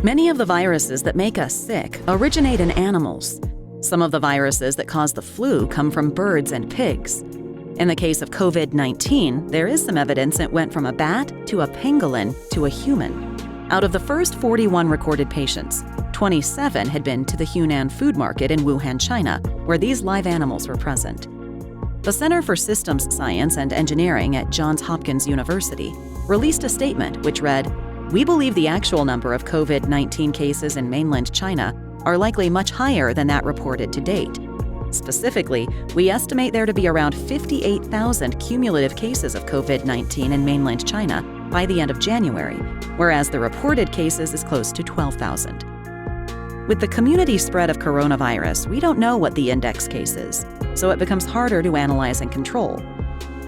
Many of the viruses that make us sick originate in animals. Some of the viruses that cause the flu come from birds and pigs. In the case of COVID-19, there is some evidence it went from a bat to a pangolin to a human. Out of the first 41 recorded patients, 27 had been to the Hunan food market in Wuhan, China, where these live animals were present. The Center for Systems Science and Engineering at Johns Hopkins University released a statement which read, "We believe the actual number of COVID-19 cases in mainland China are likely much higher than that reported to date. Specifically, we estimate there to be around 58,000 cumulative cases of COVID-19 in mainland China by the end of January, whereas the reported cases is close to 12,000. With the community spread of coronavirus, we don't know what the index case is, so it becomes harder to analyze and control.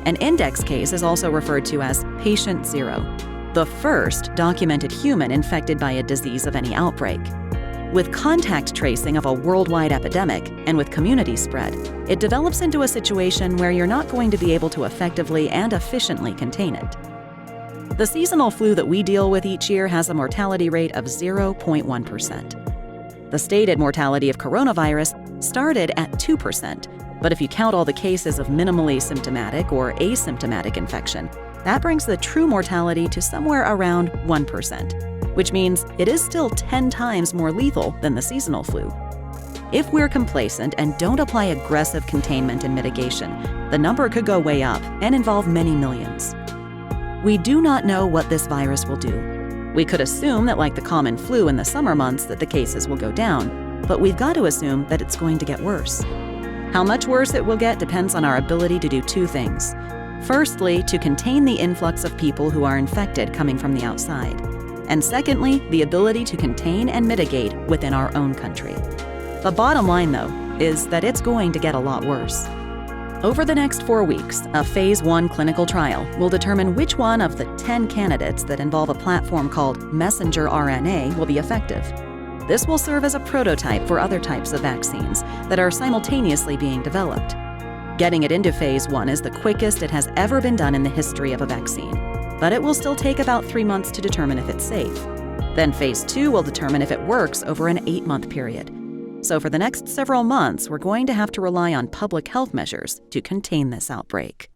An index case is also referred to as patient zero, the first documented human infected by a disease of any outbreak. With contact tracing of a worldwide epidemic and with community spread, it develops into a situation where you're not going to be able to effectively and efficiently contain it. The seasonal flu that we deal with each year has a mortality rate of 0.1%. The stated mortality of coronavirus started at 2%, but if you count all the cases of minimally symptomatic or asymptomatic infection, that brings the true mortality to somewhere around 1%, which means it is still 10 times more lethal than the seasonal flu. If we're complacent and don't apply aggressive containment and mitigation, the number could go way up and involve many millions. We do not know what this virus will do. We could assume that like the common flu in the summer months that the cases will go down, but we've got to assume that it's going to get worse. How much worse it will get depends on our ability to do two things. Firstly, to contain the influx of people who are infected coming from the outside. And secondly, the ability to contain and mitigate within our own country. The bottom line, though, is that it's going to get a lot worse. Over the next 4 weeks, a Phase 1 clinical trial will determine which one of the 10 candidates that involve a platform called messenger RNA will be effective. This will serve as a prototype for other types of vaccines that are simultaneously being developed. Getting it into Phase 1 is the quickest it has ever been done in the history of a vaccine, but it will still take about 3 months to determine if it's safe. Then Phase 2 will determine if it works over an 8-month period. So for the next several months, we're going to have to rely on public health measures to contain this outbreak.